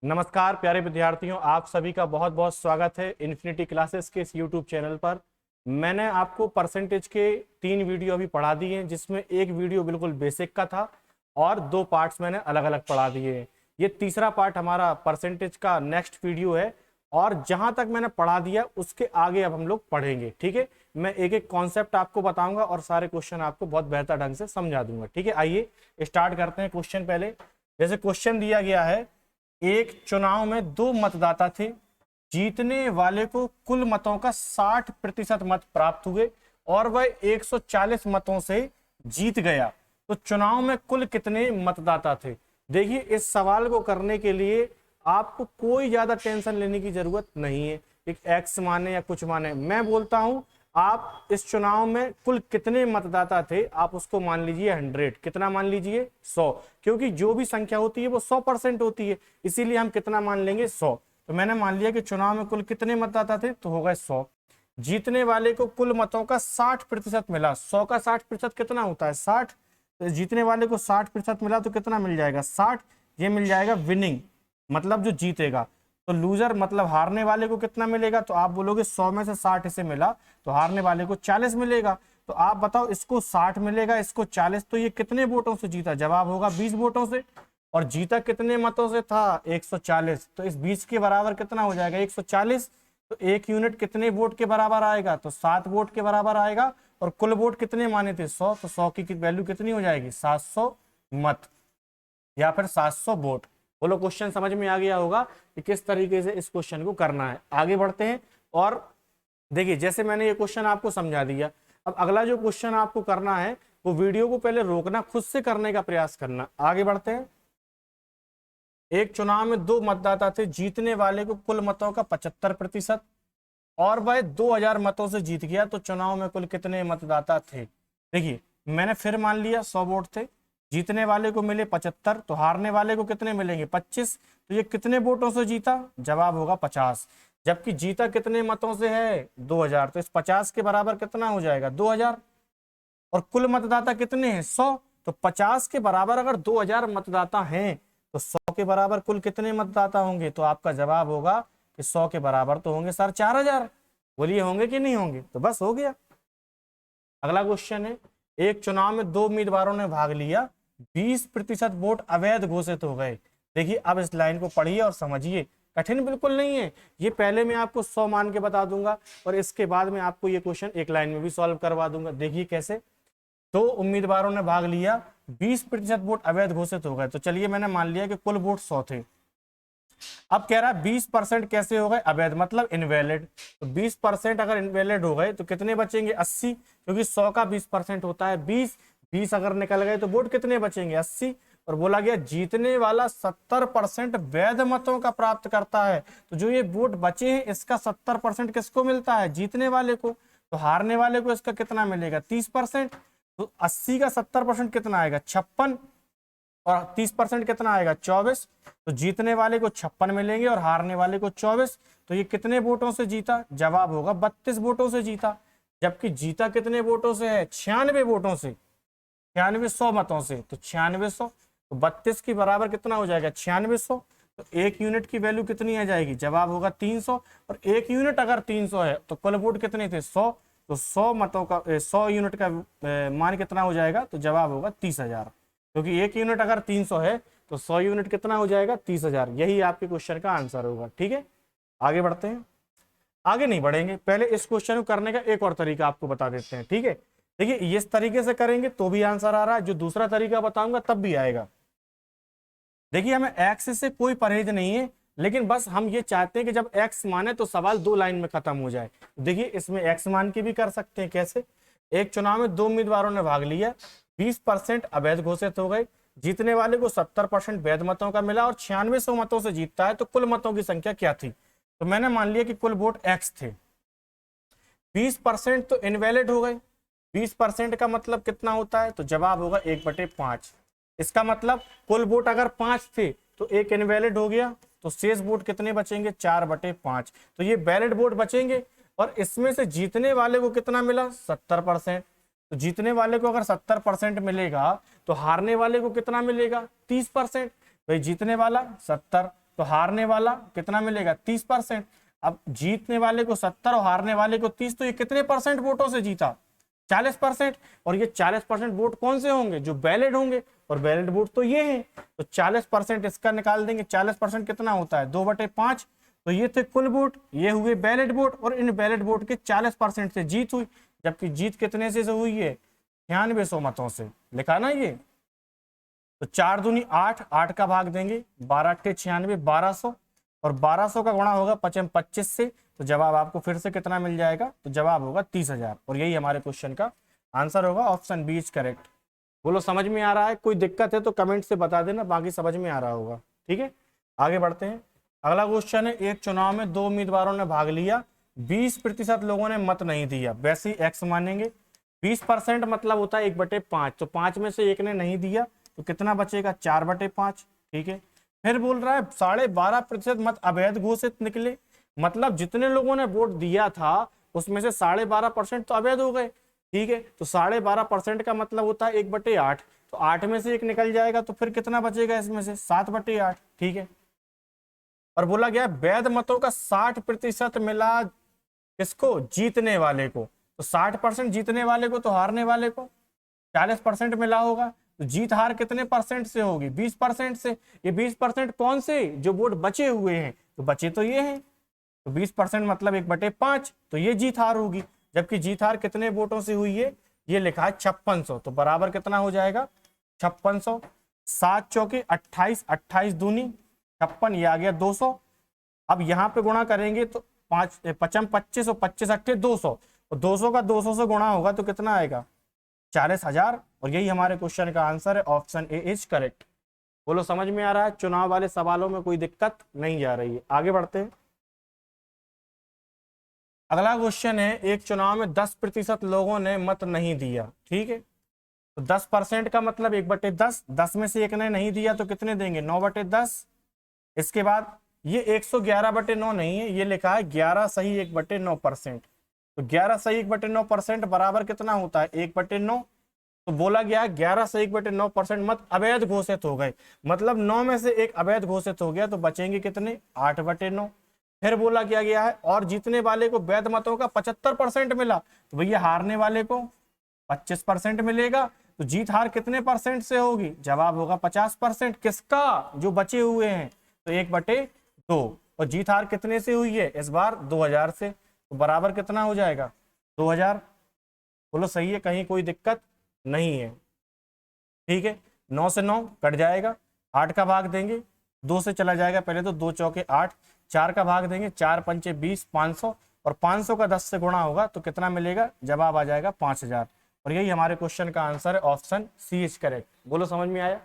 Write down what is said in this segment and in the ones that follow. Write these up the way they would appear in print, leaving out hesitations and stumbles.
नमस्कार प्यारे विद्यार्थियों, आप सभी का बहुत बहुत स्वागत है इन्फिनिटी क्लासेस के इस यूट्यूब चैनल पर। मैंने आपको परसेंटेज के 3 वीडियो अभी पढ़ा दिए हैं, जिसमें एक वीडियो बिल्कुल बेसिक का था और 2 पार्ट्स मैंने अलग अलग पढ़ा दिए हैं। ये तीसरा पार्ट हमारा परसेंटेज का नेक्स्ट वीडियो है और जहां तक मैंने पढ़ा दिया उसके आगे अब हम लोग पढ़ेंगे। ठीक है, मैं एक एक कॉन्सेप्ट आपको बताऊंगा और सारे क्वेश्चन आपको बहुत बेहतर ढंग से समझा दूंगा। ठीक है, आइए स्टार्ट करते हैं। क्वेश्चन पहले जैसे क्वेश्चन दिया गया है, एक चुनाव में 2 मतदाता थे, जीतने वाले को कुल मतों का 60% मत प्राप्त हुए और वह 140 मतों से जीत गया, तो चुनाव में कुल कितने मतदाता थे। देखिए, इस सवाल को करने के लिए आपको कोई ज्यादा टेंशन लेने की जरूरत नहीं है, एक एक्स माने या कुछ माने। मैं बोलता हूं आप इस चुनाव में कुल कितने मतदाता थे, आप उसको मान लीजिए 100। कितना मान लीजिए? 100, क्योंकि जो भी संख्या होती है वो 100% होती है, इसीलिए हम कितना मान लेंगे? 100। तो मैंने मान लिया कि चुनाव में कुल कितने मतदाता थे, तो हो गए 100। जीतने वाले को कुल मतों का 60% मिला। 100 का 60% कितना होता है? 60। तो जीतने वाले को 60% मिला तो कितना मिल जाएगा? 60। ये मिल जाएगा विनिंग, मतलब जो जीतेगा। तो लूजर मतलब हारने वाले को कितना मिलेगा? तो आप बोलोगे 100 में से 60 इसे मिला तो हारने वाले को 40 मिलेगा। तो आप बताओ, इसको 60 मिलेगा, इसको 40, तो ये कितने वोटों से जीता? जवाब होगा 20 वोटों से। और जीता कितने मतों से था? 140। तो इस 20 के बराबर कितना हो जाएगा? 140। तो 1 यूनिट कितने वोट के बराबर आएगा? तो 7 वोट के बराबर आएगा। और कुल वोट कितने माने थे? 100। तो 100 की वैल्यू कितनी हो जाएगी? 700 मत या फिर 700 वोट। बोलो, क्वेश्चन समझ में आ गया होगा कि किस तरीके से इस क्वेश्चन को करना है। आगे बढ़ते हैं और देखिए, जैसे मैंने ये क्वेश्चन आपको समझा दिया, अब अगला जो क्वेश्चन आपको करना है वो वीडियो को पहले रोकना, खुद से करने का प्रयास करना। आगे बढ़ते हैं। एक चुनाव में 2 मतदाता थे, जीतने वाले को कुल मतों का 75% और वह 2000 मतों से जीत गया, तो चुनाव में कुल कितने मतदाता थे। देखिए, मैंने फिर मान लिया 100 वोट थे, जीतने वाले को मिले 75, तो हारने वाले को कितने मिलेंगे? 25। तो ये कितने वोटों से जीता? जवाब होगा 50। जबकि जीता कितने मतों से है? 2000। तो इस 50 के बराबर कितना हो जाएगा? 2000। और कुल मतदाता कितने हैं? 100। तो 50 के बराबर अगर 2000 मतदाता हैं तो 100 के बराबर कुल कितने मतदाता होंगे? तो आपका जवाब होगा कि 100 के बराबर तो होंगे सर 4000। बोलिए, होंगे कि नहीं होंगे? तो बस हो गया। अगला क्वेश्चन है, एक चुनाव में 2 उम्मीदवारों ने भाग लिया, 20% वोट अवैध घोषित हो गए। देखिए, अब इस लाइन को पढ़िए और समझिए, कठिन बिल्कुल नहीं है। ये पहले मैं आपको 100 मान के बता दूंगा और इसके बाद में आपको ये क्वेश्चन एक लाइन में भी सॉल्व करवा दूंगा। देखिए कैसे। 2 उम्मीदवारों ने भाग लिया, 20% वोट अवैध घोषित हो गए। तो चलिए, मैंने मान लिया कि कुल वोट 100 थे। अब कह रहा है 20% कैसे हो गए अवैध, मतलब इनवैलिड। तो 20% अगर इनवैलिड हो गए तो कितने बचेंगे? 80, क्योंकि 100 का 20% होता है 20। 20 अगर निकल गए तो वोट कितने बचेंगे? 80। और बोला गया जीतने वाला 70% वैध मतों का प्राप्त करता है, तो जो ये वोट बचे हैं इसका 70% किसको मिलता है? जीतने वाले को। तो हारने वाले को इसका कितना मिलेगा? 30%। तो 80 का 70% कितना आएगा? 56। और 30% कितना आएगा? 24। तो जीतने वाले को 56 मिलेंगे और हारने वाले को 24। तो ये कितने वोटों से जीता? जवाब होगा 32 वोटों से जीता। जबकि जीता कितने वोटों से है? 96 वोटों से, 9600 मतों से। तो 9600, तो 32 के बराबर कितना हो जाएगा? 9600। तो 1 यूनिट की वैल्यू कितनी आ जाएगी? जवाब होगा 300। और 1 यूनिट अगर 300 है तो कुल वोट कितने थे? 100। तो 100 मतों का 100 यूनिट का मान कितना हो जाएगा? तो जवाब होगा 30,000। क्योंकि 1 यूनिट अगर 300 है तो 100 यूनिट कितना हो जाएगा? 30,000। यही आपके क्वेश्चन का आंसर होगा। ठीक है, आगे बढ़ते हैं। आगे नहीं बढ़ेंगे, पहले इस क्वेश्चन को करने का एक और तरीका आपको बता देते हैं। ठीक है, देखिए, इस तरीके से करेंगे तो भी आंसर आ रहा है, जो दूसरा तरीका बताऊंगा तब भी आएगा। देखिए, हमें एक्स से कोई परहेज नहीं है, लेकिन बस हम ये चाहते हैं कि जब एक्स माने तो सवाल 2 लाइन में खत्म हो जाए। देखिए, इसमें एक्स मान के भी कर सकते हैं। कैसे? एक चुनाव में 2 उम्मीदवारों ने भाग लिया, 20% अवैध घोषित हो गए, जीतने वाले को 70% वैध मतों का मिला और 9600 मतों से जीतता है, तो कुल मतों की संख्या क्या थी? तो मैंने मान लिया कि कुल वोट एक्स थे। 20% तो इनवैलिड हो गए। 20% का मतलब कितना होता है? तो जवाब होगा 1/5। इसका मतलब कुल वोट अगर 5 थे तो एक इनवैलिड हो गया, तो शेष वोट कितने बचेंगे? 4/5। तो ये वैलिड वोट बचेंगे और इसमें से जीतने वाले को कितना मिला? 70%। तो जीतने वाले को अगर 70% मिलेगा तो हारने वाले को कितना मिलेगा? 30%। भाई जीतने वाला 70 तो हारने वाला कितना मिलेगा 30%। अब जीतने वाले को 70 और हारने वाले को 30, तो ये कितने परसेंट वोटों से जीता 40%। और ये 40% वोट कौन से होंगे जो वैलिड होंगे, और वैलिड वोट तो ये हैं। तो 40% इसका निकाल देंगे, 40% कितना होता है 2/5। तो ये थे कुल वोट, ये हुए वैलिड वोट, और इन वैलिड वोट के 40% से जीत हुई। जबकि जीत कितने से हुई है 9600 मतों से, लिखा ना ये। तो 4 दूनी 8, 8 का भाग देंगे 12 8 96, 1200, और 1200 का गुणा होगा 25 से। तो जवाब आपको फिर से कितना मिल जाएगा, तो जवाब होगा 30,000। और यही हमारे क्वेश्चन का आंसर होगा, ऑप्शन बी इज करेक्ट। बोलो समझ में आ रहा है? कोई दिक्कत है तो कमेंट से बता देना, बाकी समझ में आ रहा होगा। ठीक है, आगे बढ़ते हैं। अगला क्वेश्चन है, एक चुनाव में 2 उम्मीदवारों ने भाग लिया, 20% लोगों ने मत नहीं दिया, वैसे ही एक्स मानेंगे। 20% मतलब होता है 1/5, तो 5 में से एक ने नहीं दिया तो कितना बचेगा 4/5। ठीक है, फिर बोल रहा है 12.5% मत अवैध घोषित निकले, मतलब जितने लोगों ने वोट दिया था उसमें से 12.5% तो अवैध हो गए। ठीक है, तो 12.5% का मतलब होता है 1/8, तो 8 में से एक निकल जाएगा, तो फिर कितना बचेगा इसमें से 7/8। ठीक है, और बोला गया वैध मतों का 60% मिला किसको, जीतने वाले को। तो 60% जीतने वाले को, तो हारने वाले को 40% मिला होगा। तो जीत हार कितने परसेंट से होगी 20% से। ये 20% कौन से, जो वोट बचे हुए हैं, तो बचे तो ये हैं। तो 20% मतलब 1/5, तो ये जीत हार होगी। जबकि जीत हार कितने वोटों से हुई है, ये लिखा है 5600, तो बराबर कितना हो जाएगा 5600। 7 चौके 28, 28 दूनी 56, ये आ गया 200। अब यहाँ पे गुणा करेंगे तो 5 55 25 और 25 अट्ठे 200, और 200 का 200 से गुणा होगा तो कितना आएगा 40,000। और यही हमारे क्वेश्चन का आंसर है, ऑप्शन ए इज करेक्ट। बोलो समझ में आ रहा है? चुनाव वाले सवालों में कोई दिक्कत नहीं जा रही है। आगे बढ़ते हैं। अगला क्वेश्चन है, एक चुनाव में 10% लोगों ने मत नहीं दिया। ठीक है, तो 10% का मतलब 1/10, 10 में से एक ने नहीं दिया तो कितने देंगे 9/10। इसके बाद ये 111/9 नहीं है, ये लिखा है 11 सही 1/9%। तो 11 सही 1/9% बराबर कितना होता है 1/9। तो बोला गया 11 से 1/9% मत अवैध घोषित हो गए, मतलब 9 में से एक अवैध घोषित हो गया, तो बचेंगे कितने 8/9। फिर बोला क्या गया है, और जीतने वाले को वैध मतों का 75% मिला, तो भैया हारने वाले को 25% मिलेगा। तो जीत हार कितने परसेंट से होगी, जवाब होगा 50%। किसका, जो बचे हुए हैं, तो 1/2। और जीत हार कितने से हुई है इस बार 2000 से, तो बराबर कितना हो जाएगा 2000। बोलो सही है, कहीं कोई दिक्कत नहीं है। ठीक है, 9 से 9 कट जाएगा, 8 का भाग देंगे 2 से चला जाएगा, पहले तो 2 चौके 8, 4 का भाग देंगे 4 पंचे 20, 500, और 500 का 10 से गुणा होगा तो कितना मिलेगा, जवाब आ जाएगा 5000। और यही हमारे क्वेश्चन का आंसर है, ऑप्शन सी इज करेक्ट। बोलो समझ में आया?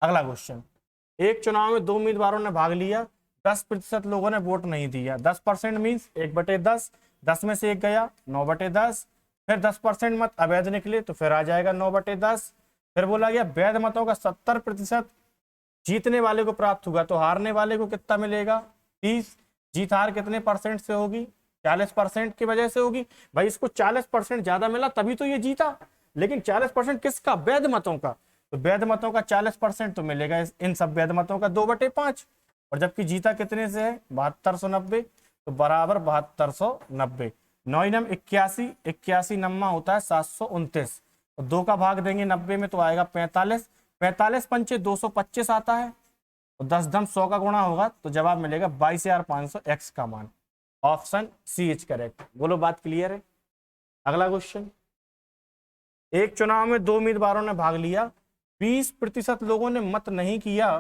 अगला क्वेश्चन, एक चुनाव में 2 उम्मीदवारों ने भाग लिया, 10% लोगों ने वोट नहीं दिया। 10% मीन्स 1/10, 10 में से एक गया 9/10। फिर 10% मत अवैध निकले, तो फिर आ जाएगा 9/10। फिर बोला गया वैध मतों का 70% जीतने वाले को प्राप्त होगा, तो हारने वाले को कितना मिलेगा 30। जीत हार कितने परसेंट से होगी 40% की वजह से होगी। भाई इसको 40% ज्यादा मिला तभी तो ये जीता, लेकिन 40% किसका, वैध मतों का। तो वैध मतों का 40% तो मिलेगा इन सब वैध मतों का 2/5। और जबकि जीता कितने से है 7290, तो बराबर 7290। 9 9 81, 81 नम्मा होता है 729, और 2 का भाग देंगे 90 में तो आएगा 45, 45 पंचे 225 आता है, और 10 धम 100 का गुणा होगा तो जवाब मिलेगा 22,500 एक्स का मान। Option C is correct. बोलो बात क्लियर है? अगला क्वेश्चन, एक चुनाव में 2 उम्मीदवारों ने भाग लिया, 20% लोगों ने मत नहीं किया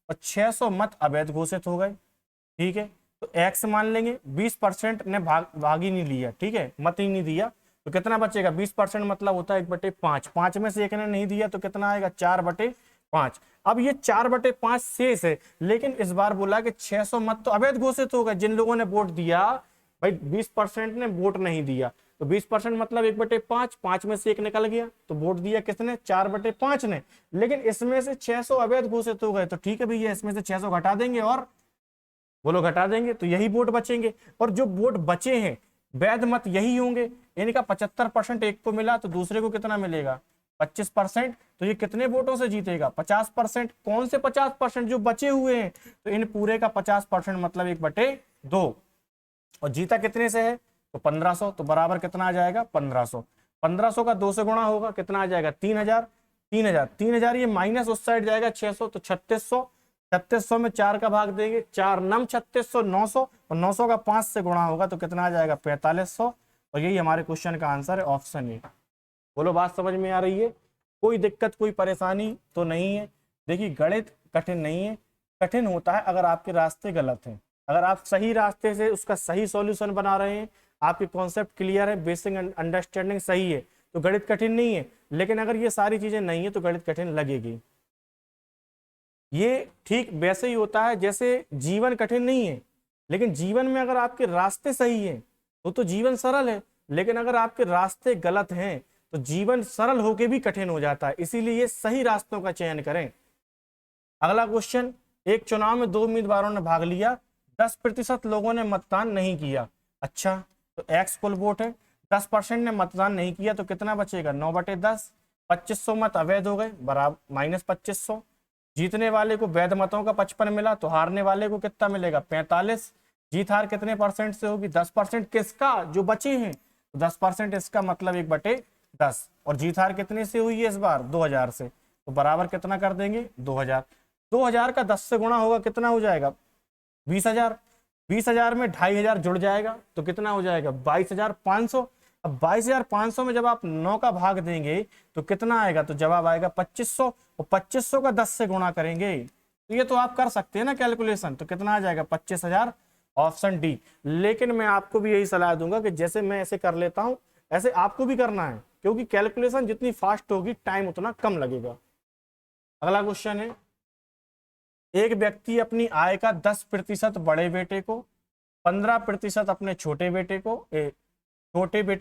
और 600 मत अवैध घोषित हो गए। ठीक है, तो एक्स मान लेंगे, 20% ने भाग ही नहीं लिया, ठीक है, मत ही नहीं दिया, तो कितना बचेगा 20% मतलब होता है 1/5। 5 में से एक ने नहीं दिया तो कितना आएगा 4/5। अब ये 4/5 शेष है, लेकिन इस बार बोला कि 600 मत तो अवैध घोषित हो गए। जिन लोगों ने वोट दिया, भाई 20% ने वोट नहीं दिया, तो 20% मतलब 1/5, 5 में से एक निकल गया, तो वोट दिया किसने 4/5 ने, लेकिन इसमें से 600 अवैध घोषित हो गए। तो ठीक है भैया, इसमें से 600 घटा देंगे, और बोलो घटा देंगे तो यही वोट बचेंगे। और जो वोट बचे हैं वैध मत यही होंगे, इनका 75% एक को मिला तो दूसरे को कितना मिलेगा 25%, तो ये कितने वोटों से जीतेगा? 50%। कौन से 50%? जो बचे हुए हैं, तो इन पूरे का 50% मतलब 1/2। और जीता कितने से है? तो 1500, तो बराबर कितना आ जाएगा? 1500। 1500 का 2 से गुणा होगा, कितना आ जाएगा? 3000। 3000 ये माइनस उस साइड जाएगा 600, तो 3600। 3600 में 4 का भाग देंगे, 4 नम 3600, 900, और 900 का 5 से गुणा होगा तो कितना आ जाएगा? 4500। और यही हमारे क्वेश्चन का आंसर है, ऑप्शन ए। बोलो, बात समझ में आ रही है? कोई दिक्कत, कोई परेशानी तो नहीं है? देखिए, गणित कठिन नहीं है, कठिन होता है अगर आपके रास्ते गलत हैं। अगर आप सही रास्ते से उसका सही सॉल्यूशन बना रहे हैं, आपके कॉन्सेप्ट क्लियर है, बेसिक अंडरस्टैंडिंग सही है, तो गणित कठिन नहीं है। लेकिन अगर ये सारी चीजें नहीं है तो गणित कठिन लगेगी। ये ठीक वैसे ही होता है जैसे जीवन कठिन नहीं है, लेकिन जीवन में अगर आपके रास्ते सही हैं तो जीवन सरल है, लेकिन अगर आपके रास्ते गलत हैं तो जीवन सरल होके भी कठिन हो जाता है। इसीलिए ये सही रास्तों का चयन करें। अगला क्वेश्चन, एक चुनाव में 2 उम्मीदवारों ने भाग लिया, 10% लोगों ने मतदान नहीं किया। अच्छा, तो एक्स कुल वोट है, 10% ने मतदान नहीं किया तो कितना बचेगा? 9/10। 2500 मत अवैध हो गए, बराबर -2500। जीतने वाले को वैध मतों का 55 मिला, तो हारने वाले को कितना मिलेगा? 45। जीत हार कितने परसेंट से होगी? 10%। किसका? जो बचे हैं, 10% इसका मतलब 1/10। और जीत हार कितने से हुई है इस बार? 2000 से, तो बराबर कितना कर देंगे? 2000। 2000 का 10 से गुणा होगा, कितना हो जाएगा? 20,000। 20,000 में 2500 जुड़ जाएगा तो कितना हो जाएगा? 22,500। अब 22,500 में जब आप 9 का भाग देंगे तो कितना आएगा? तो जवाब आएगा 2500। और 2500 का 10 से गुणा करेंगे, तो ये तो आप कर सकते हैं ना कैलकुलेशन, तो कितना आ जाएगा? 25,000, ऑप्शन डी। लेकिन मैं आपको भी यही सलाह दूंगा कि जैसे मैं ऐसे कर लेता हूं ऐसे आपको भी करना है, क्योंकि कैलकुलेशन जितनी फास्ट होगी टाइम उतना कम लगेगा। अगला क्वेश्चन है, एक व्यक्ति अपनी आय का 10% बड़े बेटे को, 15% अपने छोटे बेटे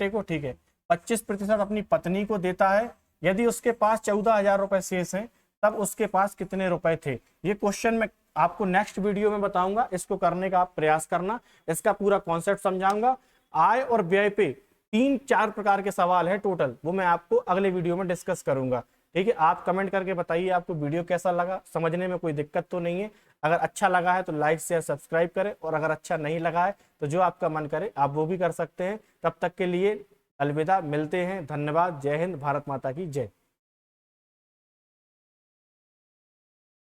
को, ठीक है, 25% अपनी पत्नी को देता है। यदि उसके पास 14,000 रुपए शेष हैं, तब उसके पास कितने रुपए थे? ये क्वेश्चन मैं आपको नेक्स्ट वीडियो में बताऊंगा, इसको करने का आप प्रयास करना, इसका पूरा कॉन्सेप्ट समझाऊंगा। आय और व्यय पे 3-4 प्रकार के सवाल है टोटल, वो मैं आपको अगले वीडियो में डिस्कस करूंगा। ठीक है, आप कमेंट करके बताइए आपको वीडियो कैसा लगा, समझने में कोई दिक्कत तो नहीं है? अगर अच्छा लगा है तो लाइक शेयर सब्सक्राइब करें, और अगर अच्छा नहीं लगा है तो जो आपका मन करे आप वो भी कर सकते हैं। तब तक के लिए अलविदा, मिलते हैं, धन्यवाद, जय हिंद, भारत माता की जय।